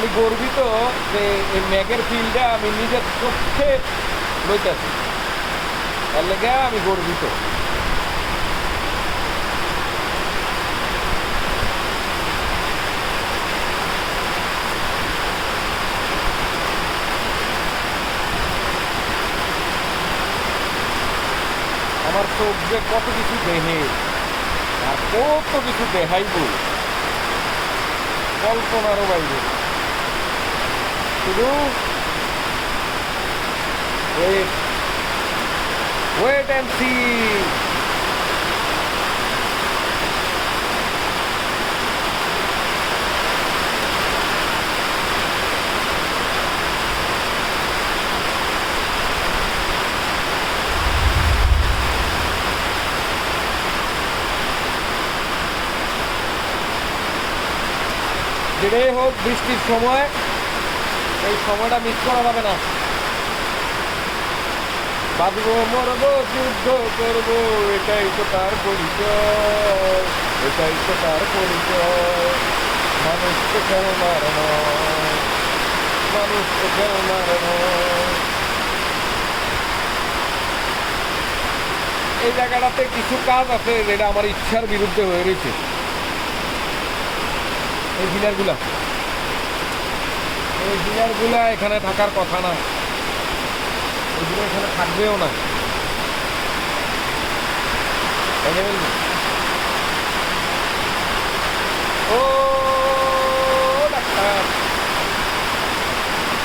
আমি গর্বিত যে এই ম্যাগের ফিল্ডটা আমি নিজের চোখে লইতেছি, এর লেগে আমি গর্বিত। আমার চোখ যে কত কিছু দেহে আর কত কিছু দেখাইব কল্পনারও বাইরে। শুধু ওয়েট ওয়েট অ্যান্ড সি। যেটাই হোক, বৃষ্টির সময় এই সময়টা মিস করা যাবে না। বাঁচবো মরবো যুদ্ধ করবো, এটাই তো তার পরিচয়, এটাই তো তার পরিচয়। মানুষ তো খেলনার নয়, মানুষ তো খেলনার নয়। এই জায়গাটাতে কিছু কাজ আছে যেটা আমার ইচ্ছার বিরুদ্ধে হয়ে রয়েছে। এই ডিলারগুলা এখানে থাকার কথা না, এগুলো এখানে থাকবেও না। ও